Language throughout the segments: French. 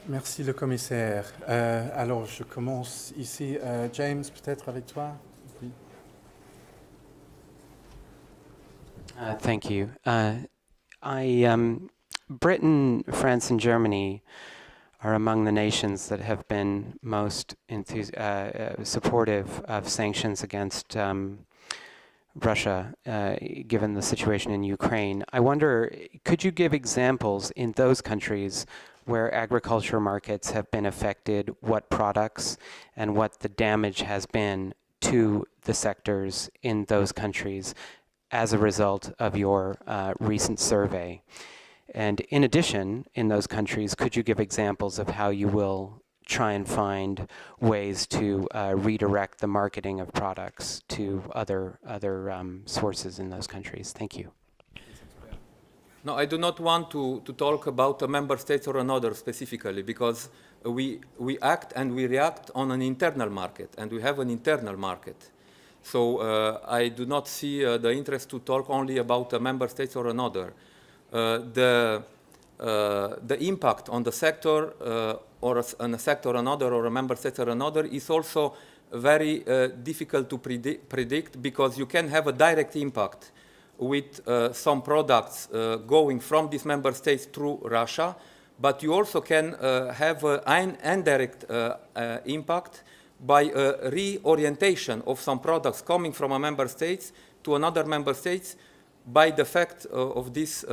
Merci le commissaire. Alors je commence ici. James, peut-être avec toi. Oui. Thank you. Britain, France, and Germany are among the nations that have been most supportive of sanctions against Russia, given the situation in Ukraine. I wonder, could you give examples in those countries where agriculture markets have been affected, what products and what the damage has been to the sectors in those countries as a result of your recent survey? And in addition, in those countries, could you give examples of how you will try and find ways to redirect the marketing of products to other sources in those countries? Thank you. No, I do not want to talk about a member state or another specifically, because we act and we react on an internal market, and we have an internal market. So I do not see the interest to talk only about a member state or another. The impact on the sector or on a sector or another, or a member state or another, is also very difficult to predict, because you can have a direct impact with some products going from these member states through Russia, but you also can have an indirect impact by a reorientation of some products coming from a member state to another member state by the fact of this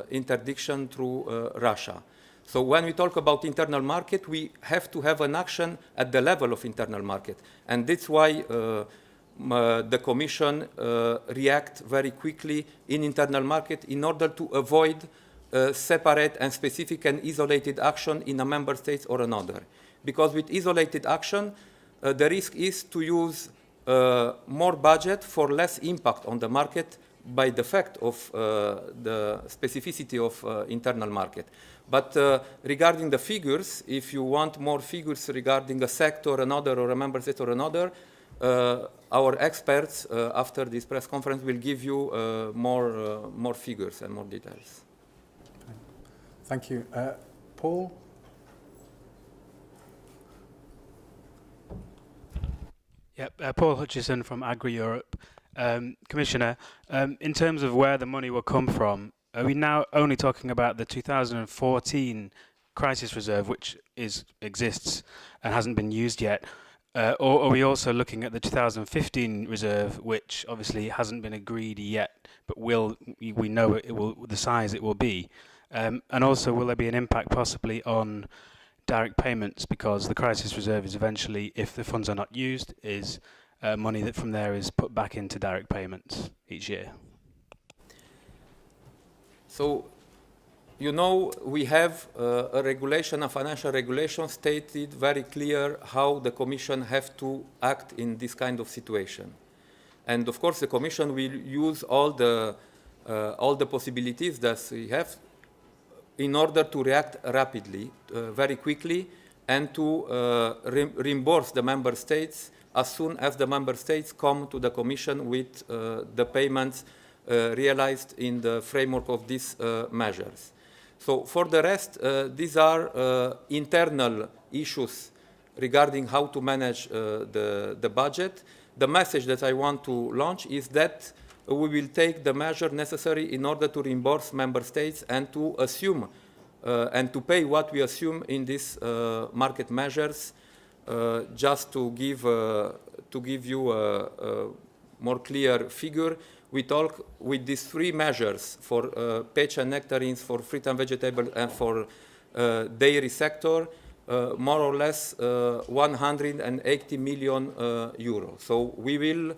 interdiction through Russia. So when we talk about internal market, we have to have an action at the level of internal market. And that's why the Commission react very quickly in internal market in order to avoid separate and specific and isolated action in a member state or another. Because with isolated action, the risk is to use more budget for less impact on the market by the fact of the specificity of internal market. But regarding the figures, if you want more figures regarding a sector, another, or a member state or another, our experts after this press conference will give you more figures and more details. Thank you. Paul? Yep, Paul Hutchison from Agri-Europe. Commissioner, in terms of where the money will come from, are we now only talking about the 2014 crisis reserve, which exists and hasn't been used yet, or are we also looking at the 2015 reserve, which obviously hasn't been agreed yet, but we know the size it will be? And also, will there be an impact possibly on direct payments, because the crisis reserve is eventually, if the funds are not used, is money that from there is put back into direct payments each year? So, you know, we have a regulation, a financial regulation, stated very clear how the Commission have to act in this kind of situation. And of course, the Commission will use all the possibilities that we have in order to react rapidly, very quickly, and to reimburse the member states as soon as the member states come to the Commission with the payments realized in the framework of these measures. So for the rest, these are internal issues regarding how to manage the budget. The message that I want to launch is that we will take the measure necessary in order to reimburse member states and to assume and to pay what we assume in these market measures. Just to give you a more clear figure, we talk with these three measures for peach and nectarines, for fruit and vegetable, and for dairy sector, more or less 180 million euros. So we will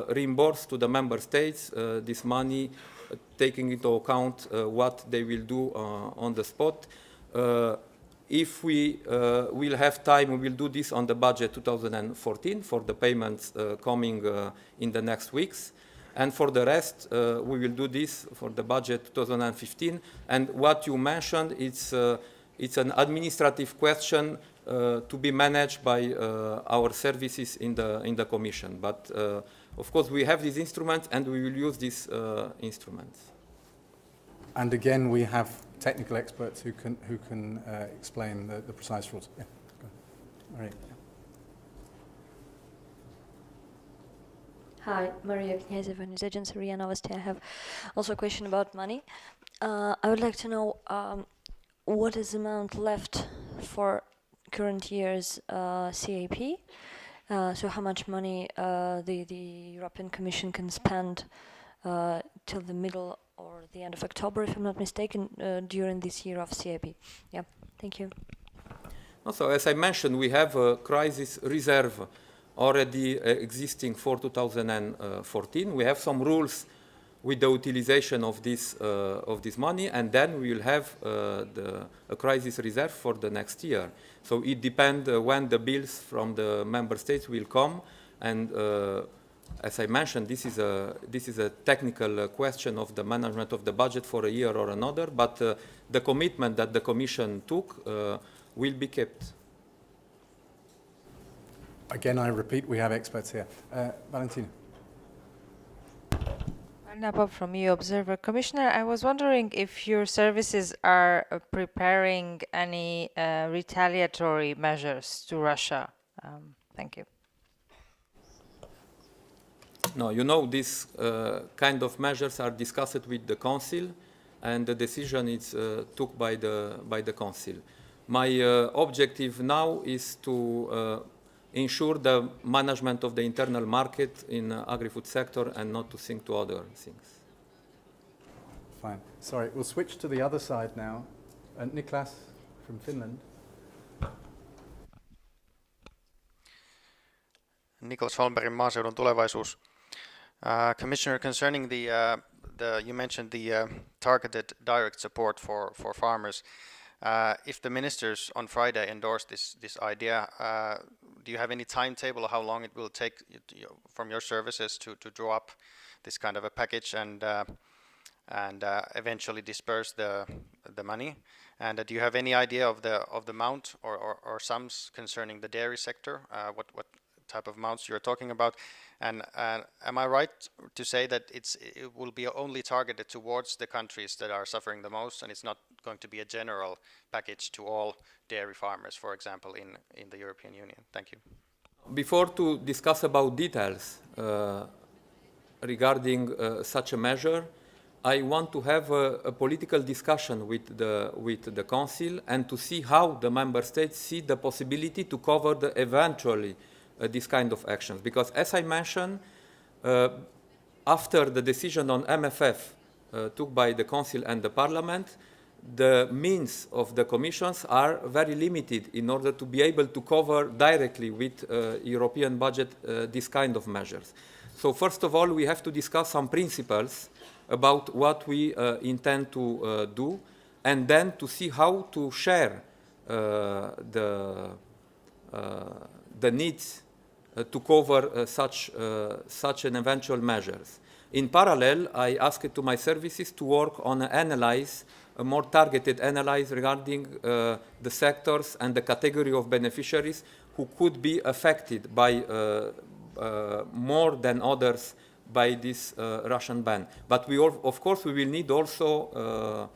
reimburse to the member states this money, taking into account what they will do on the spot. If we will have time, we will do this on the budget 2014 for the payments coming in the next weeks. And for the rest, we will do this for the budget 2015. And what you mentioned, it's an administrative question to be managed by our services in the Commission. But of course, we have these instruments, and we will use these instruments. And again, we have technical experts who can explain the precise rules. Yeah. Go on. All right. Hi, Maria Kniazeva, News Agency, RIA Novosti. I have also a question about money. I would like to know what is the amount left for current year's CAP? So how much money the European Commission can spend till the middle or the end of October, if I'm not mistaken, during this year of CAP? Yeah, thank you. Also, as I mentioned, we have a crisis reserve already existing for 2014. We have some rules with the utilization of this money, and then we will have a crisis reserve for the next year. So it depends when the bills from the member states will come, and as I mentioned, this is a technical question of the management of the budget for a year or another, but the commitment that the Commission took will be kept. Again, I repeat, we have experts here. Valentina. Anna Bob from EU Observer. Commissioner, I was wondering if your services are preparing any retaliatory measures to Russia. Thank you. No, you know, these kind of measures are discussed with the Council, and the decision is took by the Council. My objective now is to ensure the management of the internal market in the agri-food sector and not to think to other things. Fine. Sorry, we'll switch to the other side now. Niklas from Finland. Niklas Holmberg, Maaseudun Tulevaisuus. Commissioner, concerning you mentioned the targeted direct support for farmers. If the ministers on Friday endorse this idea, do you have any timetable how long it will take from your services to draw up this kind of a package and eventually disperse the money? And do you have any idea of the amount or sums concerning the dairy sector? What type of amounts you're talking about? And am I right to say that it will be only targeted towards the countries that are suffering the most, and it's not going to be a general package to all dairy farmers, for example, in the European Union? Thank you. Before to discuss about details regarding such a measure, I want to have a political discussion with the Council and to see how the Member States see the possibility to cover eventually this kind of actions. Because as I mentioned, after the decision on MFF took by the Council and the Parliament, the means of the Commissions are very limited in order to be able to cover directly with European budget this kind of measures. So first of all, we have to discuss some principles about what we intend to do, and then to see how to share the needs to cover such an eventual measures. In parallel, I asked to my services to work on a more targeted analysis regarding the sectors and the category of beneficiaries who could be affected by more than others by this Russian ban. But of course, we will need also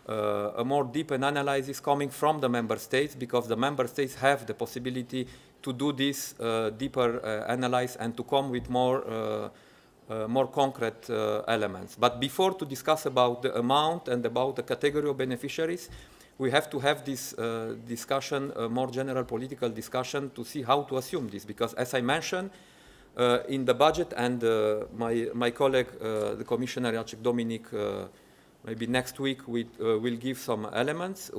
a more deep analysis coming from the member states, because the member states have the possibility to do this deeper analysis and to come with more concrete elements. But before to discuss about the amount and about the category of beneficiaries, we have to have this discussion, a more general political discussion, to see how to assume this. Because as I mentioned, in the budget, and my colleague, the Commissioner Jacek Dominik, maybe next week will give some elements.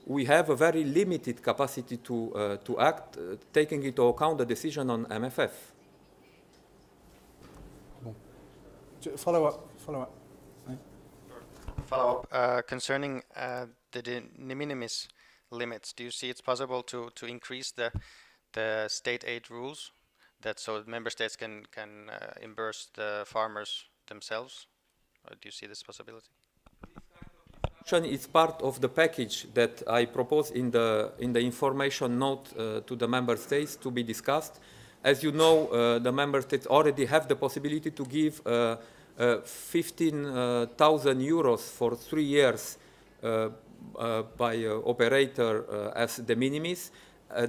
We have a very limited capacity to act, taking into account the decision on MFF. Follow up. Follow up concerning the de minimis limits. Do you see it's possible to increase the state aid rules, that so member states can reimburse the farmers themselves? Or do you see this possibility? It's part of the package that I propose in the information note to the member states to be discussed. As you know, the member states already have the possibility to give 15,000 euros for 3 years by operator as de minimis.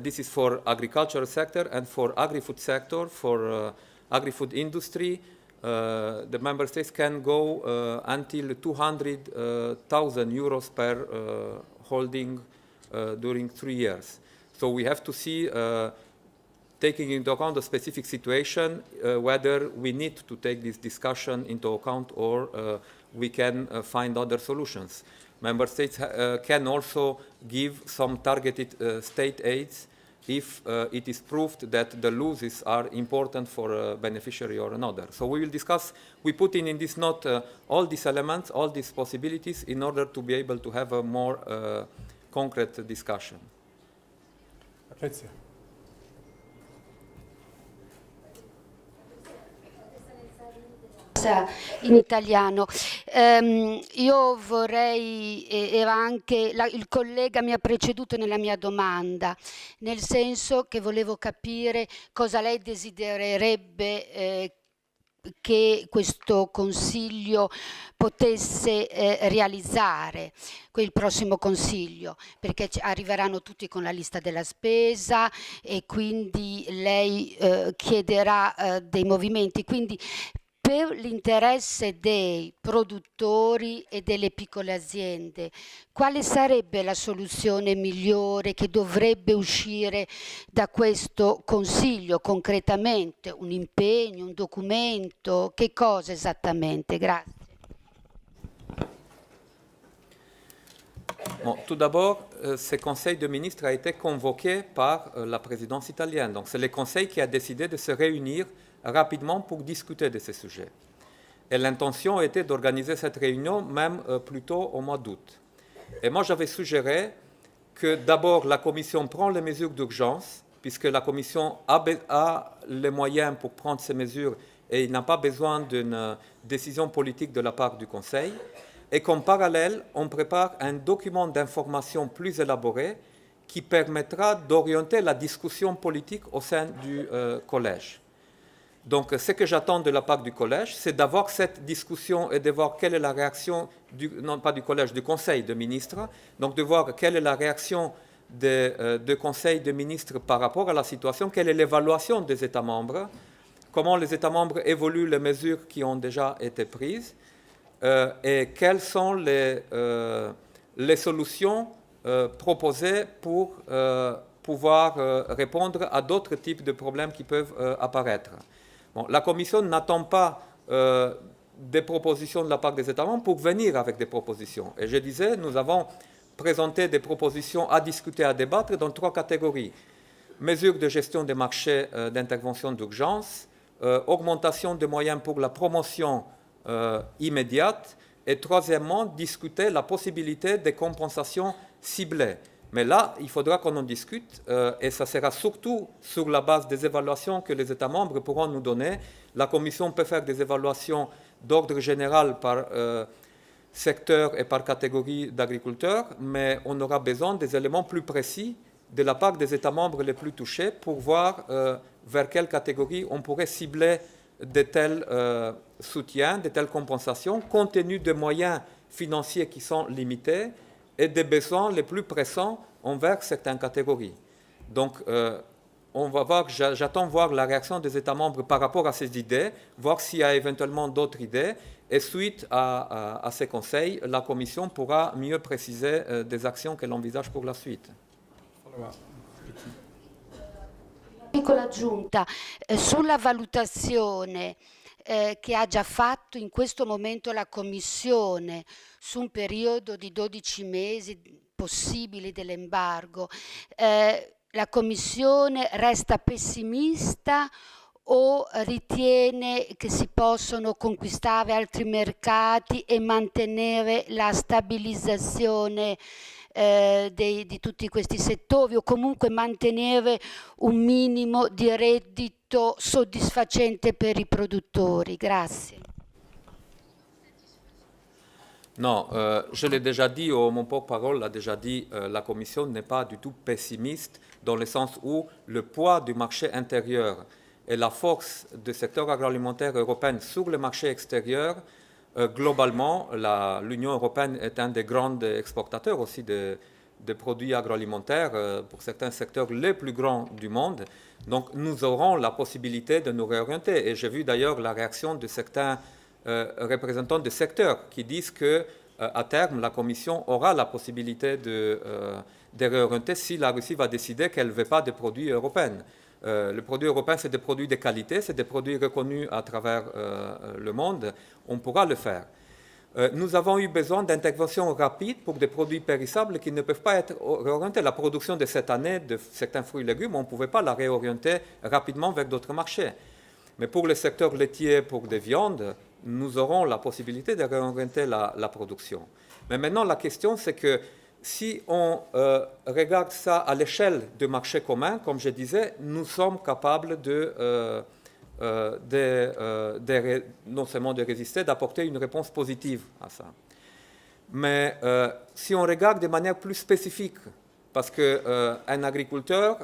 This is for agricultural sector and for agri-food sector, for agri-food industry. The member states can go until 200,000 euros per holding during 3 years. So we have to see, taking into account the specific situation, whether we need to take this discussion into account or we can find other solutions. Member states can also give some targeted state aids if it is proved that the losses are important for a beneficiary or another. So we will discuss, we put in this note all these elements, all these possibilities in order to be able to have a more concrete discussion. Patrizia. In italiano. Io vorrei, era anche il collega mi ha preceduto nella mia domanda, nel senso che volevo capire cosa lei desidererebbe che questo Consiglio potesse realizzare, il prossimo Consiglio, perché arriveranno tutti con la lista della spesa e quindi lei chiederà dei movimenti. Quindi per l'interesse dei produttori e delle piccole aziende, quale sarebbe la soluzione migliore che dovrebbe uscire da questo Consiglio concretamente? Un impegno, un documento? Che cosa esattamente? Grazie. Bon, tout d'abord, ce Conseil de ministres a été convoqué par la présidence italienne. Donc c'est le Conseil qui a décidé de se réunir rapidement pour discuter de ces sujets. Et l'intention était d'organiser cette réunion même plus tôt au mois d'août. Et moi, j'avais suggéré que d'abord la Commission prend les mesures d'urgence, puisque la Commission a les moyens pour prendre ces mesures et il n'a pas besoin d'une décision politique de la part du Conseil, et qu'en parallèle, on prépare un document d'information plus élaboré qui permettra d'orienter la discussion politique au sein du collège. Donc, ce que j'attends de la part du collège, c'est d'avoir cette discussion et de voir quelle est la réaction, non pas du collège, du conseil de ministres, donc de voir quelle est la réaction du conseil de ministres par rapport à la situation, quelle est l'évaluation des États membres, comment les États membres évoluent les mesures qui ont déjà été prises et quelles sont les solutions proposées pour pouvoir répondre à d'autres types de problèmes qui peuvent apparaître. Bon, la Commission n'attend pas des propositions de la part des États membres pour venir avec des propositions. Et je disais, nous avons présenté des propositions à discuter, à débattre dans 3 catégories. Mesures de gestion des marchés d'intervention d'urgence, augmentation des moyens pour la promotion immédiate et troisièmement, discuter la possibilité de compensations ciblées. Mais là, il faudra qu'on en discute et ça sera surtout sur la base des évaluations que les États membres pourront nous donner. La Commission peut faire des évaluations d'ordre général par secteur et par catégorie d'agriculteurs, mais on aura besoin des éléments plus précis de la part des États membres les plus touchés pour voir vers quelle catégorie on pourrait cibler de tels soutiens, de telles compensations, compte tenu des moyens financiers qui sont limités et des besoins les plus pressants envers certaines catégories. Donc, on va voir, j'attends voir la réaction des États membres par rapport à ces idées, voir s'il y a éventuellement d'autres idées, et suite à ces conseils, la Commission pourra mieux préciser des actions qu'elle envisage pour la suite. Piccola aggiunta, sulla valutazione che ha già fatto in questo momento la Commissione su un periodo di 12 mesi possibili dell'embargo, la Commissione resta pessimista o ritiene che si possono conquistare altri mercati e mantenere la stabilizzazione di tutti questi settori o comunque mantenere un minimo di reddito soddisfacente per i produttori? Grazie. Non, je l'ai déjà dit, mon porte-parole l'a déjà dit, la Commission n'est pas du tout pessimiste dans le sens où le poids du marché intérieur et la force du secteur agroalimentaire européen sur le marché extérieur globalement, l'Union européenne est un des grands exportateurs aussi de produits agroalimentaires, pour certains secteurs les plus grands du monde. Donc nous aurons la possibilité de nous réorienter. Et j'ai vu d'ailleurs la réaction de certains représentants de secteurs qui disent que à terme, la Commission aura la possibilité de réorienter si la Russie va décider qu'elle ne veut pas de produits européens. Les produits européens, c'est des produits de qualité, c'est des produits reconnus à travers le monde. On pourra le faire. Nous avons eu besoin d'interventions rapides pour des produits périssables qui ne peuvent pas être réorientés. La production de cette année de certains fruits et légumes, on ne pouvait pas la réorienter rapidement vers d'autres marchés. Mais pour le secteur laitier, pour des viandes, nous aurons la possibilité de réorienter la production. Mais maintenant, la question, c'est que si on regarde ça à l'échelle du marché commun, comme je disais, nous sommes capables non seulement de résister, d'apporter une réponse positive à ça. Mais si on regarde de manière plus spécifique, parce qu'un agriculteur,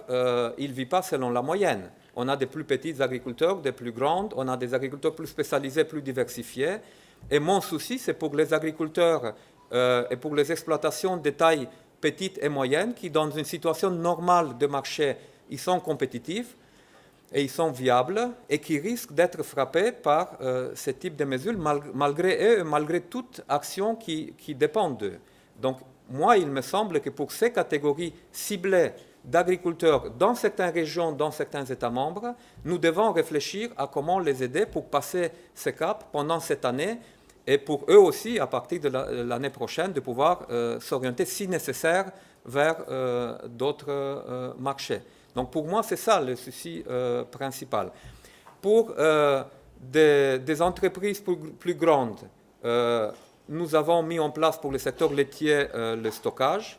il ne vit pas selon la moyenne. On a des plus petits agriculteurs, des plus grands, on a des agriculteurs plus spécialisés, plus diversifiés. Et mon souci, c'est pour les agriculteurs et pour les exploitations de taille petite et moyenne qui, dans une situation normale de marché, ils sont compétitifs et ils sont viables et qui risquent d'être frappés par ce type de mesures malgré eux et malgré toute action qui dépend d'eux. Donc, moi, il me semble que pour ces catégories ciblées d'agriculteurs dans certaines régions, dans certains États membres, nous devons réfléchir à comment les aider pour passer ce cap pendant cette année et pour eux aussi, à partir de l'année prochaine, de pouvoir s'orienter, si nécessaire, vers d'autres marchés. Donc pour moi, c'est ça le souci principal. Pour des entreprises plus grandes, nous avons mis en place pour le secteur laitier le stockage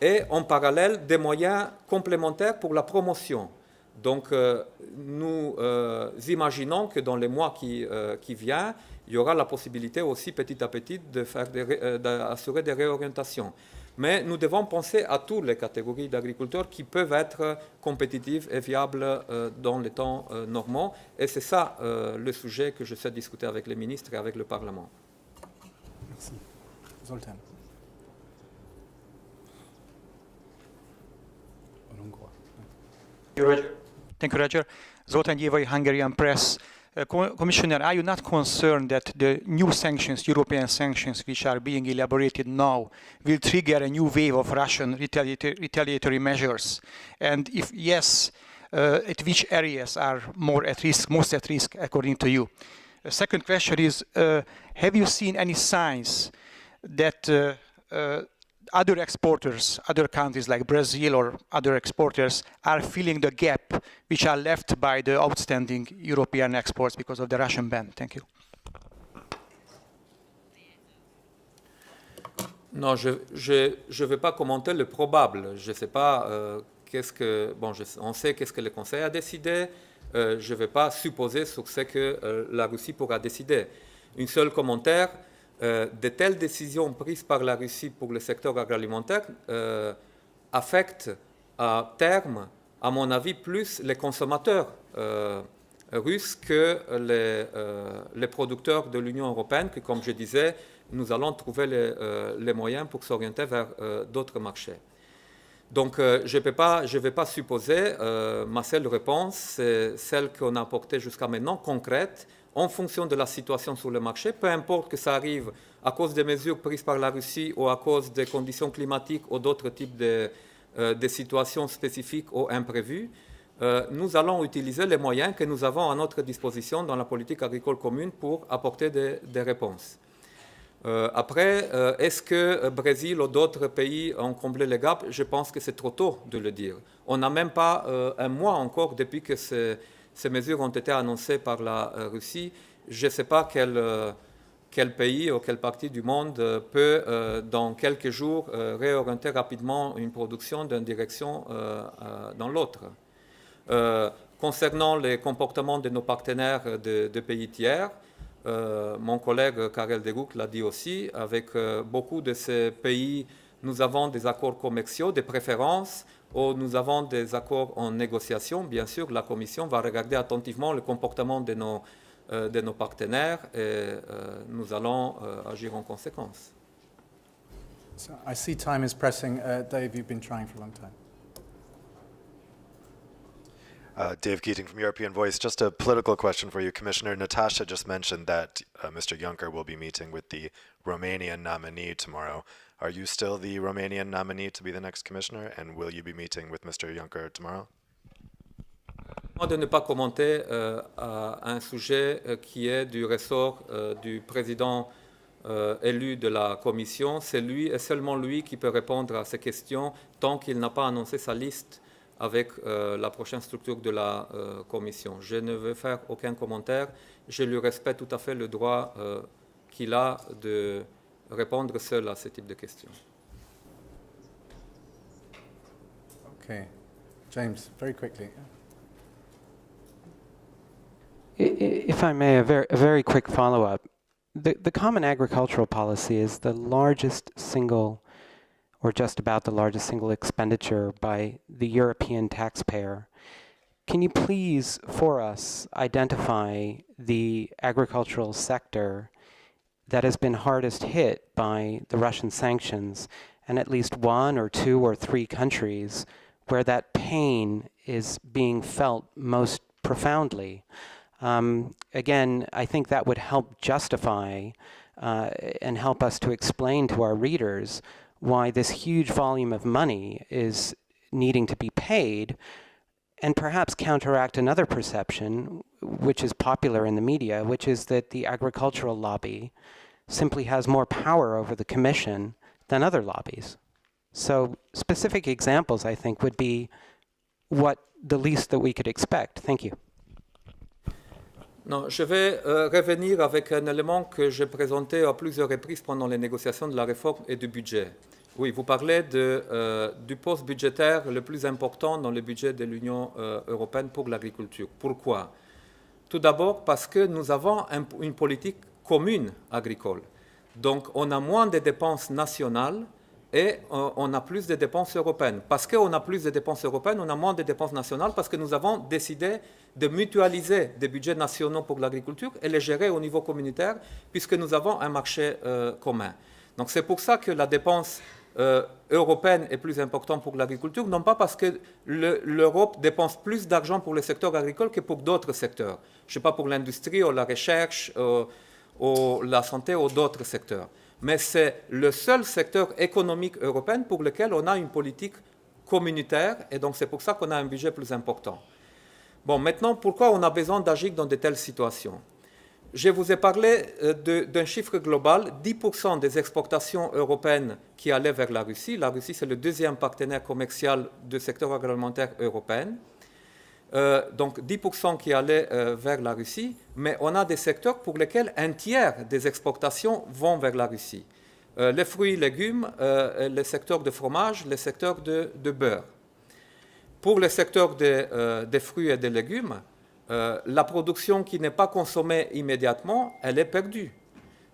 et en parallèle des moyens complémentaires pour la promotion. Donc nous imaginons que dans les mois qui viennent, il y aura la possibilité aussi petit à petit d'assurer des réorientations. Mais nous devons penser à toutes les catégories d'agriculteurs qui peuvent être compétitives et viables dans les temps normaux. Et c'est ça le sujet que je sais discuter avec les ministres et avec le Parlement. Merci. Zoltán. Thank you, Roger. Zoltán Gyévai, Hungarian Press. Commissioner, are you not concerned that the new sanctions, European sanctions, which are being elaborated now, will trigger a new wave of Russian retaliatory measures? And if yes, at which areas are most at risk, according to you? The second question is, have you seen any signs that other exporters, other countries like Brazil or other exporters are filling the gap which are left by the outstanding European exports because of the Russian ban? Thank you. Non, je ne vais pas commenter le probable. Je ne sais pas on sait qu'est-ce que le Conseil a décidé. Je ne vais pas supposer sur ce que la Russie pourra décider. Un seul commentaire. De telles décisions prises par la Russie pour le secteur agroalimentaire affectent à terme, à mon avis, plus les consommateurs russes que les producteurs de l'Union européenne, que, comme je disais, nous allons trouver les moyens pour s'orienter vers d'autres marchés. Donc, je ne vais pas supposer, ma seule réponse, c'est celle qu'on a apportée jusqu'à maintenant, concrète, en fonction de la situation sur le marché, peu importe que ça arrive à cause des mesures prises par la Russie ou à cause des conditions climatiques ou d'autres types de situations spécifiques ou imprévues, nous allons utiliser les moyens que nous avons à notre disposition dans la politique agricole commune pour apporter des réponses. Après, est-ce que Brésil ou d'autres pays ont comblé le gap? Je pense que c'est trop tôt de le dire. On n'a même pas un mois encore depuis que ces mesures ont été annoncées par la Russie. Je ne sais pas quel pays ou quelle partie du monde peut, dans quelques jours, réorienter rapidement une production d'une direction dans l'autre. Concernant les comportements de nos partenaires de pays tiers, mon collègue Karel de Gucht l'a dit aussi, avec beaucoup de ces pays, nous avons des accords commerciaux, des préférences, où nous avons des accords en négociation. Bien sûr, la Commission va regarder attentivement le comportement de nos de nos partenaires et nous allons agir en conséquence. So I see time is pressing. Dave, you've been trying for a long time. Dave Keating from European Voice. Just a political question for you, Commissioner. Natasha just mentioned that Mr. Juncker will be meeting with the Romanian nominee tomorrow. Are you still the Romanian nominee to be the next commissioner, and will you be meeting with Mr. Juncker tomorrow? De ne pas commenter un sujet qui est du ressort du président élu de la Commission. C'est lui et seulement lui qui peut répondre à ces questions tant qu'il n'a pas annoncé sa liste avec la prochaine structure de la Commission. Je ne veux faire aucun commentaire. Je lui respecte tout à fait le droit qu'il a de répondre seul à ce type de questions. Okay. James, very quickly. If I may, a very quick follow-up. The Common Agricultural Policy is the largest single, or just about the largest single expenditure by the European taxpayer. Can you please, for us, identify the agricultural sector that has been hardest hit by the Russian sanctions, and at least one or two or three countries where that pain is being felt most profoundly? Again, I think that would help justify and help us to explain to our readers why this huge volume of money is needing to be paid, and perhaps counteract another perception, which is popular in the media, which is that the agricultural lobby simply has more power over the Commission than other lobbies. So specific examples, I think, would be what the least that we could expect. Thank you. Non, je vais revenir avec un élément que j'ai présenté à plusieurs reprises pendant les négociations de la réforme et du budget. Oui, vous parlez du poste budgétaire le plus important dans le budget de l'Union européenne pour l'agriculture. Pourquoi? Tout d'abord parce que nous avons une politique commune agricole. Donc, on a moins de dépenses nationales et on a plus de dépenses européennes. Parce qu'on a plus de dépenses européennes, on a moins de dépenses nationales parce que nous avons décidé de mutualiser des budgets nationaux pour l'agriculture et les gérer au niveau communautaire puisque nous avons un marché commun. Donc c'est pour ça que la dépense européenne est plus importante pour l'agriculture, non pas parce que l'Europe dépense plus d'argent pour le secteur agricole que pour d'autres secteurs. Je ne sais pas, pour l'industrie ou la recherche ou la santé ou d'autres secteurs. Mais c'est le seul secteur économique européen pour lequel on a une politique communautaire et donc c'est pour ça qu'on a un budget plus important. Bon, maintenant, pourquoi on a besoin d'agir dans de telles situations? Je vous ai parlé d'un chiffre global, 10% des exportations européennes qui allaient vers la Russie. La Russie, c'est le deuxième partenaire commercial du secteur agroalimentaire européen. Donc 10% qui allaient vers la Russie, mais on a des secteurs pour lesquels un tiers des exportations vont vers la Russie. Les fruits et légumes, le secteur de fromage, le secteur de beurre. Pour le secteur des fruits et des légumes, la production qui n'est pas consommée immédiatement, elle est perdue.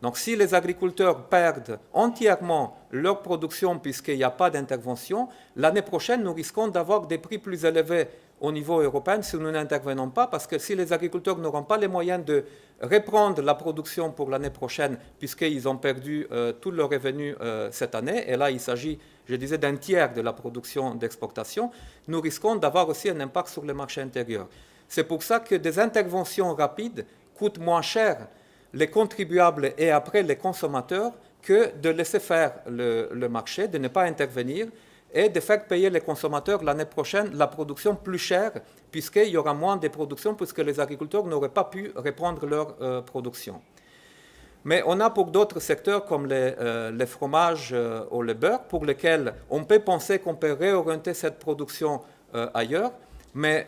Donc si les agriculteurs perdent entièrement leur production puisqu'il n'y a pas d'intervention, l'année prochaine, nous risquons d'avoir des prix plus élevés au niveau européen si nous n'intervenons pas, parce que si les agriculteurs n'auront pas les moyens de reprendre la production pour l'année prochaine, puisqu'ils ont perdu tous leurs revenus cette année, et là il s'agit, je disais, d'un tiers de la production d'exportation, nous risquons d'avoir aussi un impact sur le marché intérieur. C'est pour ça que des interventions rapides coûtent moins cher les contribuables et après les consommateurs que de laisser faire le marché, de ne pas intervenir, et de faire payer les consommateurs l'année prochaine la production plus chère, puisqu'il y aura moins de production, puisque les agriculteurs n'auraient pas pu reprendre leur production. Mais on a pour d'autres secteurs comme les fromages ou le beurre, pour lesquels on peut penser qu'on peut réorienter cette production ailleurs, mais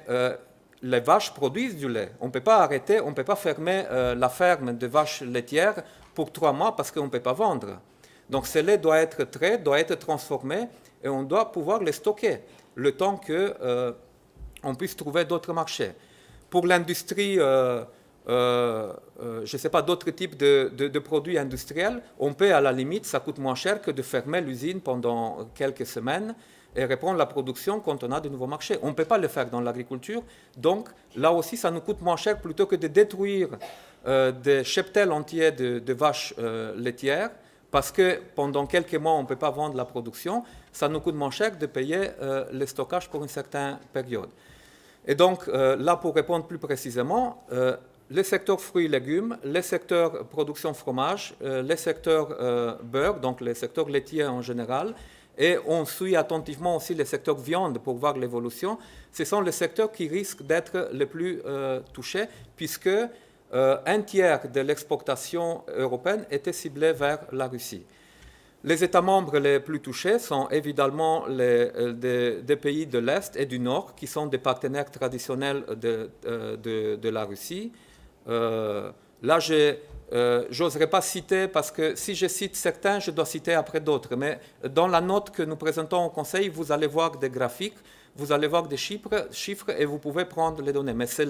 les vaches produisent du lait. On ne peut pas arrêter, on ne peut pas fermer la ferme de vaches laitières pour 3 mois parce qu'on ne peut pas vendre. Donc ce lait doit être trait, doit être transformé, et on doit pouvoir les stocker le temps qu'on puisse trouver d'autres marchés. Pour l'industrie, je ne sais pas, d'autres types de produits industriels, on peut à la limite, ça coûte moins cher que de fermer l'usine pendant quelques semaines et reprendre la production quand on a de nouveaux marchés. On ne peut pas le faire dans l'agriculture, donc là aussi ça nous coûte moins cher plutôt que de détruire des cheptels entiers de vaches laitières, parce que pendant quelques mois on ne peut pas vendre la production, ça nous coûte moins cher de payer le stockage pour une certaine période. Et donc là, pour répondre plus précisément, le secteur fruits et légumes, le secteur production fromage, le secteur beurre, donc le secteur laitier en général, et on suit attentivement aussi le secteur viande pour voir l'évolution, ce sont les secteurs qui risquent d'être les plus touchés, puisque un tiers de l'exportation européenne était ciblé vers la Russie. Les États membres les plus touchés sont évidemment des pays de l'Est et du Nord, qui sont des partenaires traditionnels de la Russie. Là, je n'oserais pas citer, parce que si je cite certains, je dois citer après d'autres. Mais dans la note que nous présentons au Conseil, vous allez voir des graphiques, vous allez voir des chiffres et vous pouvez prendre les données. Mais c'est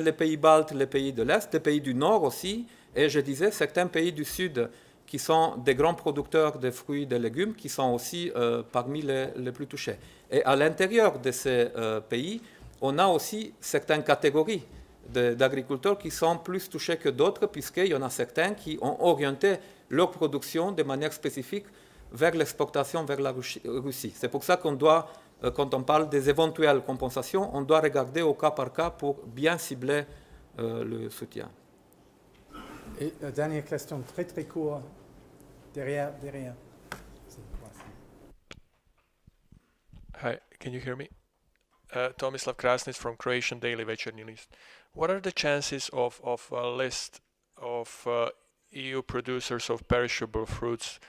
les pays baltes, les pays de l'Est, les pays du Nord aussi, et je disais certains pays du Sud qui sont des grands producteurs de fruits et de légumes, qui sont aussi parmi les plus touchés. Et à l'intérieur de ces pays, on a aussi certaines catégories d'agriculteurs qui sont plus touchés que d'autres, puisqu'il y en a certains qui ont orienté leur production de manière spécifique vers l'exportation vers la Russie. C'est pour ça qu'on doit, quand on parle des éventuelles compensations, on doit regarder au cas par cas pour bien cibler le soutien. Et dernière question, très très court, derrière. Hi, can you hear me? Tomislav Krasnitz from Croatian Daily Večernji List. What are the chances of a list of EU producers of perishable fruits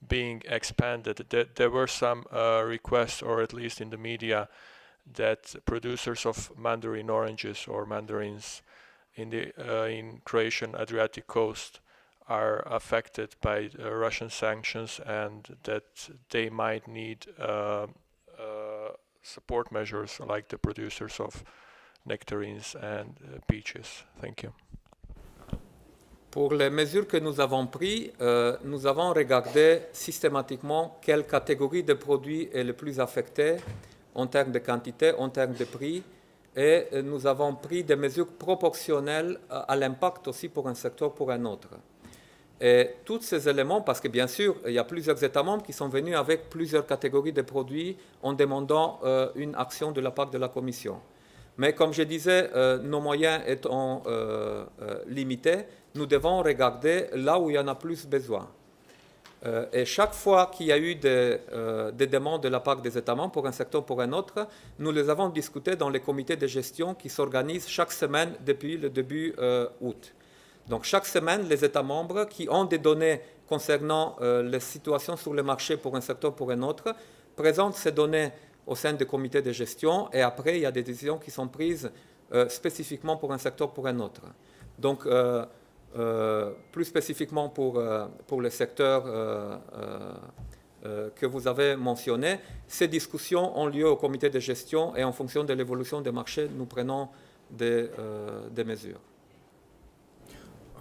being expanded? There were some requests, or at least in the media, that producers of mandarin oranges or mandarins in Croatian Adriatic coast are affected by Russian sanctions, and that they might need support measures like the producers of nectarines and peaches. Thank you. Pour les mesures que nous avons prises, nous avons regardé systématiquement quelle catégorie de produits est le plus affectée en termes de quantité, en termes de prix, et nous avons pris des mesures proportionnelles à l'impact aussi pour un secteur pour un autre. Et tous ces éléments, parce que bien sûr, il y a plusieurs États membres qui sont venus avec plusieurs catégories de produits en demandant une action de la part de la Commission. Mais comme je disais, nos moyens étant limités, nous devons regarder là où il y en a plus besoin. Et chaque fois qu'il y a eu des demandes de la part des États membres pour un secteur ou pour un autre, nous les avons discutées dans les comités de gestion qui s'organisent chaque semaine depuis le début août. Donc chaque semaine, les États membres qui ont des données concernant les situations sur le marché pour un secteur ou pour un autre présentent ces données au sein des comités de gestion, et après il y a des décisions qui sont prises spécifiquement pour un secteur ou pour un autre. Donc plus spécifiquement pour le secteur que vous avez mentionné, ces discussions ont lieu au comité de gestion, et en fonction de l'évolution des marchés, nous prenons des mesures.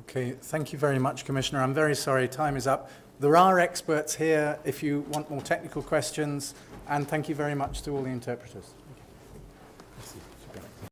Okay, thank you very much, Commissioner. I'm very sorry, time is up. There are experts here if you want more technical questions, and thank you very much to all the interpreters. Thank you.